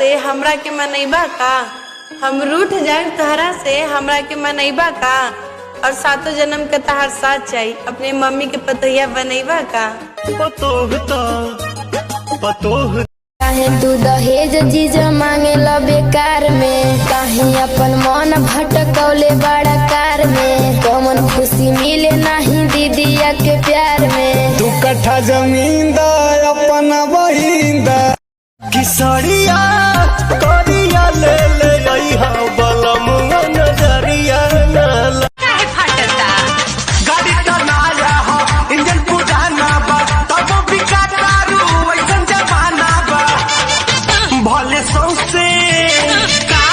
से हमरा के मनैबा का। हम रूठ जाए तहरा से हमरा के मनैबा का। और सातों जन्म के तहार साथ चाहिए अपने मम्मी के पतैया बनैबा का। काहे तू दहेज जीजा मांगे ला बेकार में, काहे अपन मन भटकौले बड़ा कार में। कौन खुशी मिले नहीं दीदिया के प्यार में। 2 कट्ठा जमीन दा अपना बहिन दा किसरिया करिया ले ले आइहा बलम नजरिया ना काहे फाटता गाड़ी का नाया हो इंजन पुराना बा तब बिका दारू वैसन जमाना बा। भले सौसे का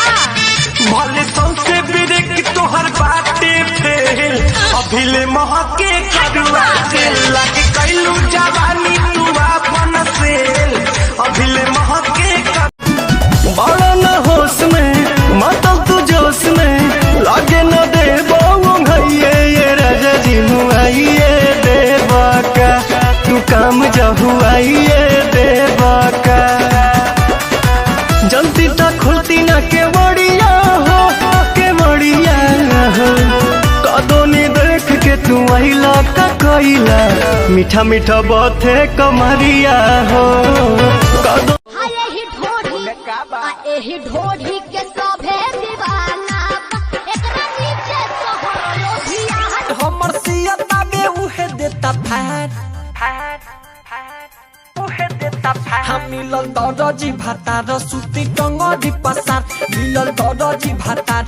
भले सौसे ब्रेक तोहर बाटे फेल अभिले महके करुआ तेल लागे कैलू जवानी तू अपन सेल अभिले महके बड़ा न होश में मातल तू जोश में लागे न दे भैये ये राजा जी मुआइए देवा का तू काम जहुआइए देवा का। जल्दी तक खुलती ना के बड़िया हो कदोनी देख के तू आइला का कोइला मीठा मीठा बाते कमरिया हो कदो एही ढोढ़ी के सभे दीवाना एकरा नीचे तोहरो धिया। हमर सियता में उहे देता फैट उहे देता फैट। हम मिलल दरजी भाता रसूती टंगरी पसार मिलल दरजी भाता